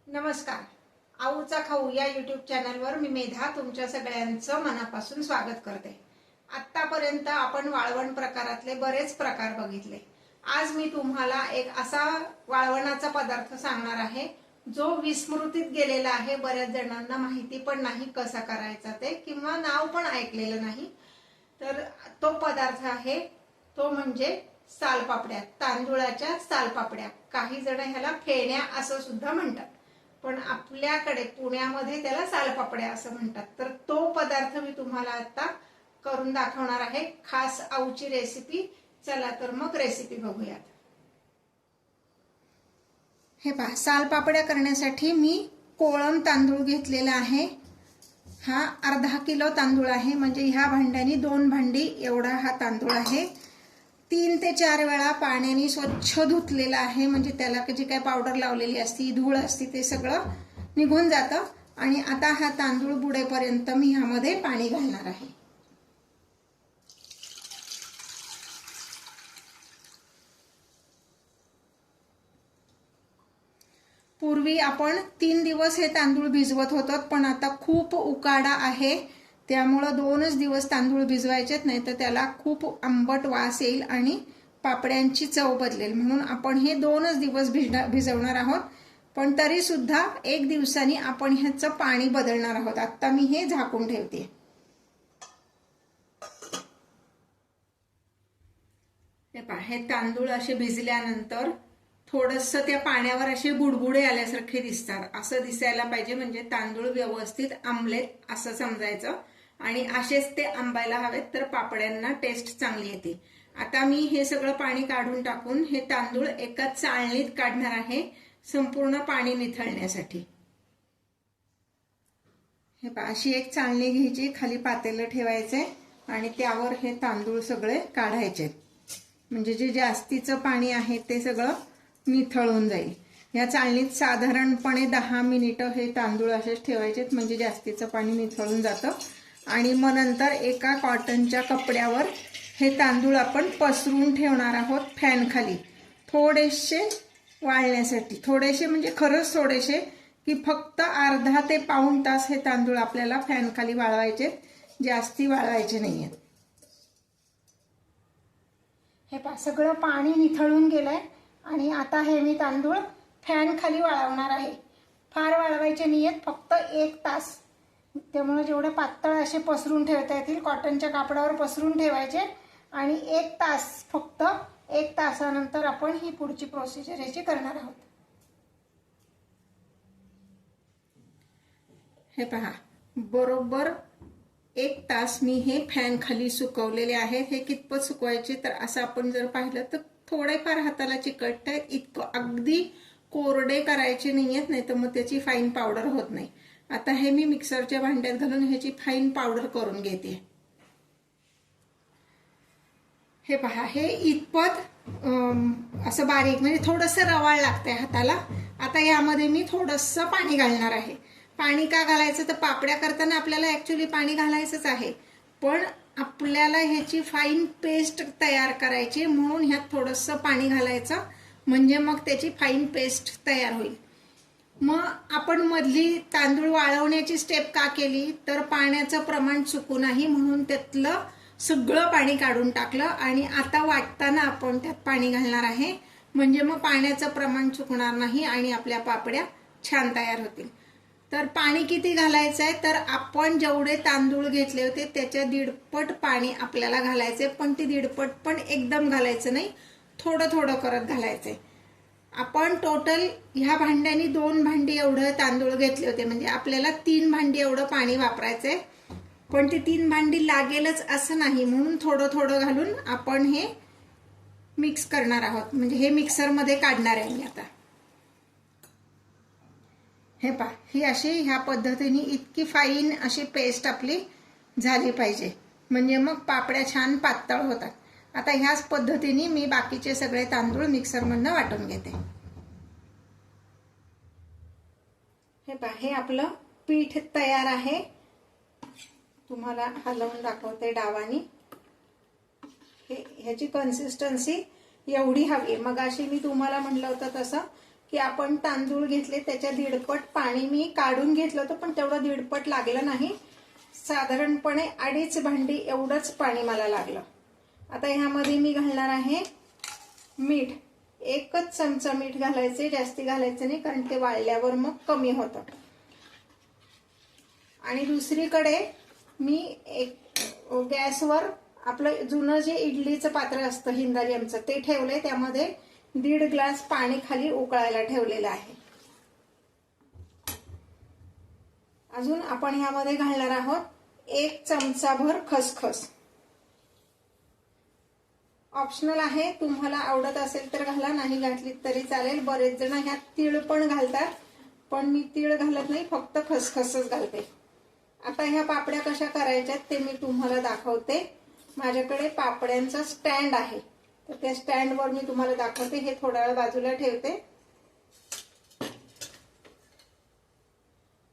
नमस्कार. आऊचा खाऊ या यूट्यूब चॅनलवर मी मेधा तुमच्या सगळ्यांचं मनापासून स्वागत करते. आतापर्यंत आपण वाळवण प्रकारातले बरेच प्रकार बघितले. आज मी तुम्हाला एक असा वाळवणाचा पदार्थ सांगणार आहे जो विस्मृतीत गेलेला आहे. बऱ्याच जणांना माहिती पण नाही कसा करायचा ते, किंवा नाव पण ऐकलेलं नाही. तर तो पदार्थ आहे तो म्हणजे सालपापड्या, तांदूळाच्या सालपापड्या. काही जण ह्याला फेण्या असं सुद्धा म्हणतात, पण आपल्याकडे पुण्यामध्ये त्याला सालपापड्या असं म्हणतात. तर तो पदार्थ मी तुम्हाला आता करून दाखवणार आहे. खास आऊची रेसिपी. चला तर मग रेसिपी बघूयात. हे पहा, सालपापड्या करण्यासाठी मी कोळम तांदूळ घेतलेला आहे. हा अर्धा किलो तांदूळ आहे, म्हणजे ह्या भांड्यानी 2 भांडी एवढा हा तांदूळ आहे. 3 ते 4 वेळा पाण्याने स्वच्छ धुतलेला आहे, म्हणजे त्याला जी काही पावडर लावलेली असती, धूळ असती, ते सगळं निघून जातं. आणि आता हा तांदूळ बुडेपर्यंत मी ह्यामध्ये पाणी घालणार आहे. पूर्वी आपण 3 दिवस हे तांदूळ भिजवत होतो, पण आता खूप उकाडा आहे, त्यामुळे 2च दिवस तांदूळ भिजवायचेत, नाही तर त्याला खूप आंबट वास येईल आणि पापड्यांची चव बदलेल. म्हणून आपण हे 2च दिवस भिजवणार आहोत. पण तरी सुद्धा 1 दिवसांनी आपण ह्याचं पाणी बदलणार आहोत. आता मी हे झाकून ठेवते. हे तांदूळ असे भिजल्यानंतर थोडंसं त्या पाण्यावर असे बुडबुडे आल्यासारखे दिसतात. असं दिसायला पाहिजे, म्हणजे तांदूळ व्यवस्थित आंबलेत असं समजायचं. आणि असेच ते आंबायला हवेत, तर पापड्यांना टेस्ट चांगली येते. आता मी हे सगळं पाणी काढून टाकून हे तांदूळ एका चाळणीत काढणार आहे, संपूर्ण पाणी निथळण्यासाठी. हे पहा, अशी एक चाळणी घ्यायची, खाली पातेलं ठेवायचंय आणि त्यावर हे तांदूळ सगळे काढायचे, म्हणजे जे जास्तीचं पाणी आहे ते सगळं निथळून जाईल. या चाळणीत साधारणपणे 10 मिनिटं हे तांदूळ असेच ठेवायचे, म्हणजे जास्तीचं पाणी निथळून जातं. आणि मग नंतर एका कॉटनच्या कपड्यावर हे तांदूळ आपण पसरून ठेवणार आहोत फॅन खाली, थोडेसे वाळण्यासाठी. थोडेसे म्हणजे खरंच थोडेसे, की फक्त अर्धा ते पाऊण तास हे तांदूळ आपल्याला फॅन खाली वाळवायचे, जास्ती वाळवायचे नाहीयेत. हे पहा, सगळं पाणी निथळून गेलंय आणि आता हे मी तांदूळ फॅन खाली वाळवणार आहे. फार वाळवायचे नाहीयेत, फक्त 1 तास. त्यामुळे जेवढे पातळ असे पसरून ठेवता येतील, कॉटनच्या कापडावर पसरून ठेवायचे आणि 1 तास, फक्त 1 तासानंतर आपण ही पुढची प्रोसिजर ह्याची करणार आहोत. हे पहा, बरोबर 1 तास मी हे फॅन खाली सुकवलेले आहेत. हे कितपत सुकवायचे, तर असं आपण जर पाहिलं तर थोडेफार हाताला चिकटतात. इतकं अगदी कोरडे करायचे नाहीयेत, नाही तर मग त्याची फाईन पावडर होत नाही. आता हे मी मिक्सरच्या भांड्यात घालून ह्याची फाईन पावडर करून घेते. हे पहा, हे इतपत असं बारीक, म्हणजे थोडंसं रवाळ लागतंय हाताला. आता यामध्ये मी थोडंसं पाणी घालणार आहे. पाणी का घालायचं, तर पापड्या करताना आपल्याला ऍक्च्युली पाणी घालायचंच आहे, पण आपल्याला ह्याची फाईन पेस्ट तयार करायची, म्हणून ह्यात थोडंसं पाणी घालायचं, म्हणजे मग त्याची फाईन पेस्ट तयार होईल. मग आपण मधली तांदूळ वाळवण्याची स्टेप का केली, तर पाण्याचं प्रमाण चुकू नाही म्हणून त्यातलं सगळं पाणी काढून टाकलं. आणि आता वाटताना आपण त्यात पाणी घालणार आहे, म्हणजे मग पाण्याचं प्रमाण चुकणार नाही आणि आपल्या पापड्या छान तयार होतील. तर पाणी किती घालायचं आहे, तर आपण जेवढे तांदूळ घेतले होते त्याच्या 1.5 पट पाणी आपल्याला घालायचे. पण ते 1.5 पट पण एकदम घालायचं नाही, थोडं थोडं करत घालायचंय. आपण टोटल ह्या भांड्यानी 2 भांडी एवढं तांदूळ घेतले होते, म्हणजे आपल्याला 3 भांडी एवढं पाणी वापरायचंय. पण ती 3 भांडी लागेलच असं नाही, म्हणून थोडं थोडं घालून आपण हे मिक्स करणार आहोत. म्हणजे हे मिक्सरमध्ये काढणार आहे मी आता. हे पहा, ही अशी ह्या पद्धतीने इतकी फाईन अशी पेस्ट आपली झाली पाहिजे, म्हणजे मग पापड्या छान पातळ होतात. आता ह्याच पद्धतीने मी बाकीचे सगळे तांदूळ मिक्सरमधनं वाटून घेते. हे पहा, हे आपलं पीठ तयार आहे. तुम्हाला हलवून दाखवते डावानी. ह्याची कन्सिस्टन्सी एवढी हवी. मग अशी मी तुम्हाला म्हटलं होतं तसं की आपण तांदूळ घेतले त्याच्या दीडपट पाणी मी काढून घेतलं होतं, पण तेवढं दीडपट लागलं नाही. साधारणपणे 2.5 भांडी एवढंच पाणी मला लागलं. आता ह्यामध्ये मी घालणार आहे मीठ. 1च चमचा मीठ घालायचे, जास्ती घालायचं नाही, कारण ते वाळल्यावर मग कमी होतं. आणि दुसरीकडे मी एक गॅसवर आपलं जुनं जे इडलीचं पात्र असतं हिंदालियमचं ते ठेवलंय. त्यामध्ये 1.5 ग्लास पाणी खाली उकळायला ठेवलेलं आहे. अजून आपण ह्यामध्ये घालणार आहोत 1 चमचाभर खसखस. ऑप्शनल आहे, तुम्हाला आवडत असेल तर घाला, नाही घातली तरी चालेल. बरेच जण ह्यात तीळ पण घालतात, पण मी तीळ घालत नाही, फक्त खसखसच घालते. आता ह्या पापड्या कशा करायच्यात ते मी तुम्हाला दाखवते. माझ्याकडे पापड्यांचा स्टँड आहे, तर त्या स्टँडवर मी तुम्हाला दाखवते. हे थोडा वेळ बाजूला ठेवते.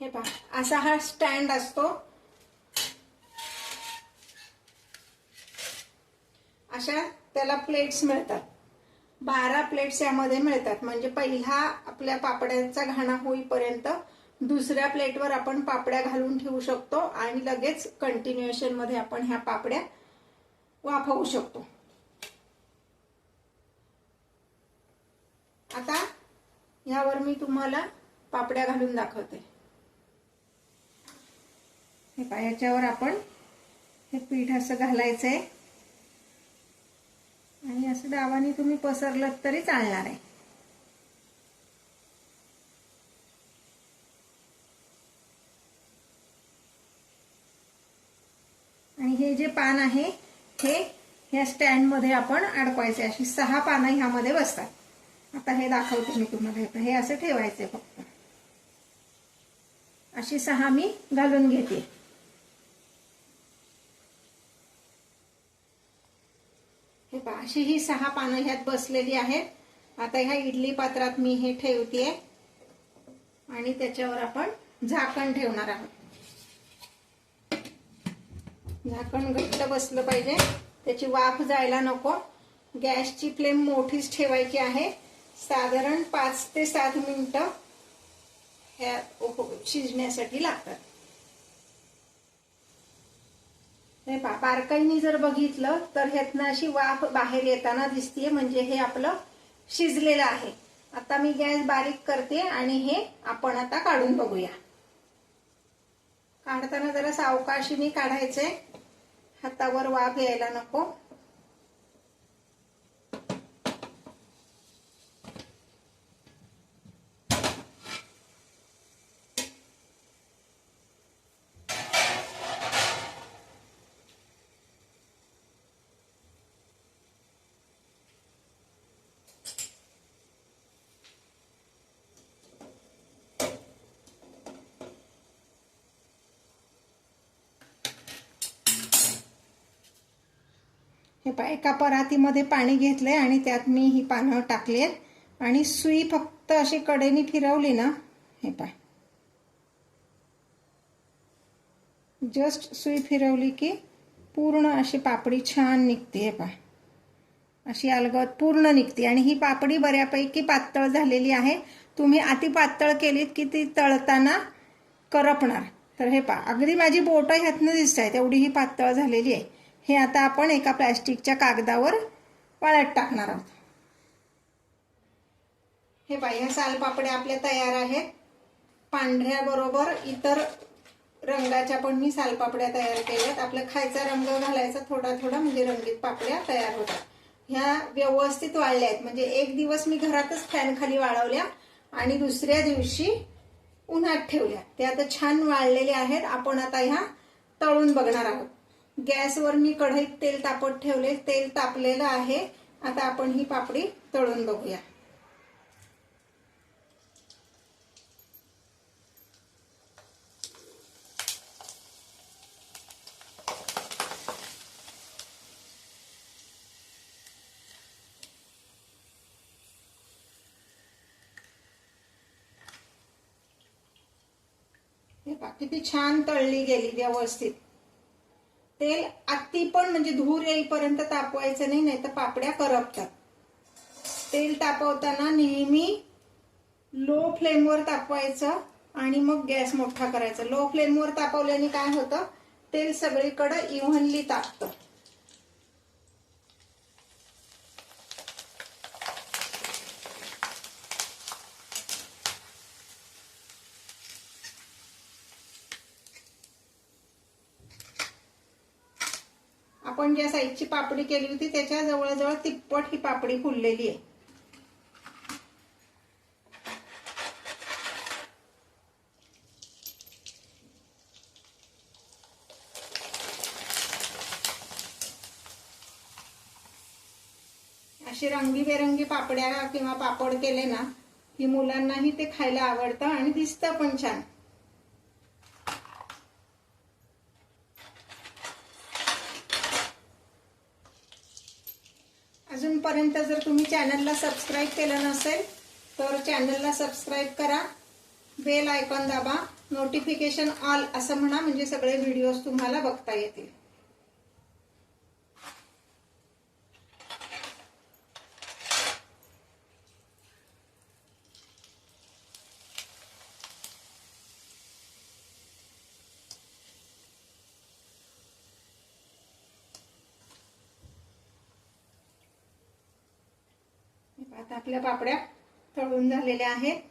हे पहा, असा हा स्टँड असतो. अशा त्याला प्लेट्स मिळतात. 12 प्लेट्स यामध्ये मिळतात. म्हणजे पहिला आपल्या पापड्यांचा घाणा होईपर्यंत दुसऱ्या प्लेटवर आपण पापड्या घालून ठेवू शकतो आणि लगेच कंटिन्युएशन मध्ये आपण ह्या पापड्या वाफवू शकतो. आता ह्यावर मी तुम्हाला पापड्या घालून दाखवते. हे पहा, याच्यावर आपण हे पीठ असं घालायचंय आणि असं डावाने तुम्ही पसरलं तरी चालणार आहे. आणि हे जे पान आहे हे ह्या स्टँड मध्ये आपण अडकवायचे. अशी 6 पानं ह्यामध्ये बसतात. आता हे दाखवते मी तुम्हाला. हे असं ठेवायचे फक्त. अशी 6 मी घालून घेते. हे पहा, अशी ही 6 पानं ह्यात बसलेली आहेत. आता ह्या इडली पात्रात मी हे ठेवतेय आणि त्याच्यावर आपण झाकण ठेवणार आहोत. झाकण घट्ट बसलं पाहिजे, त्याची वाफ जायला नको. गॅसची फ्लेम मोठीच ठेवायची आहे. साधारण 5 ते 7 मिनिटं ह्या शिजण्यासाठी लागतात. हे पहा, बारकाईने जर बघितलं तर ह्यातनं अशी वाफ बाहेर येताना दिसतीये, म्हणजे हे आपलं शिजलेलं आहे. आता मी गॅस बारीक करते आणि हे आपण आता काढून बघूया. काढताना जरा सावकाशीने काढायचंय, हातावर वाफ यायला नको. हे पहा, एका परातीमध्ये पाणी घेतलंय आणि त्यात मी ही पानं टाकलेत आणि सुई फक्त अशी कडेने फिरवली ना, हे पहा, जस्ट सुई फिरवली की पूर्ण अशी पापडी छान निघते. हे पहा, अशी अलगद पूर्ण निघते. आणि ही पापडी बऱ्यापैकी पातळ झालेली आहे. तुम्ही अति पातळ केलीत की ती तळताना करपणार. तर हे पहा, अगदी माझी बोटं ह्यातनं दिसत आहेत, एवढी ही पातळ झालेली आहे. हे आता आपण एका प्लॅस्टिकच्या कागदावर वाळत टाकणार आहोत. हे पहा, ह्या सालपापड्या आपल्या तयार आहेत. पांढऱ्या बरोबर इतर रंगाच्या पण मी सालपापड्या तयार केल्यात. आपला खायचा रंग घालायचा थोडा थोडा, म्हणजे रंगीत पापड्या तयार होतात. ह्या व्यवस्थित वाळल्या आहेत. म्हणजे एक दिवस मी घरातच फॅन खाली वाळवल्या आणि दुसऱ्या दिवशी उन्हात ठेवल्या. ते आता छान वाळलेले आहेत. आपण आता ह्या तळून बघणार आहोत. गॅसवर मी कढईत तेल तापत ठेवले, तेल तापलेलं आहे. आता आपण ही पापडी तळून बघूया. हे पहा, किती छान तळली गेली व्यवस्थित. तेल अति पण म्हणजे धूर येईपर्यंत तापवायचं नाही, नाही तर पापड्या करपतात. तेल तापवताना नेहमी लो फ्लेमवर तापवायचं आणि मग गॅस मोठा करायचा. लो फ्लेमवर तापवल्याने काय होतं, तेल सगळीकडे इव्हनली तापतं. आपण ज्या साईजची पापडी केली होती त्याच्या जवळजवळ तिप्पट ही पापडी फुललेली आहे. अशी रंगीबेरंगी पापड्या किंवा पापड केले ना की मुलांनाही ते खायला आवडतं आणि दिसतं पण छान. अजूनपर्यंत जर तुम्ही चॅनलला सबस्क्राईब केलं नसेल तर चॅनलला सबस्क्राईब करा, बेल आयकॉन दाबा, नोटिफिकेशन ऑल असं म्हणा, म्हणजे सगळे व्हिडिओज तुम्हाला बघता येतील. आता आपल्या पापड्या तळून झालेल्या आहेत.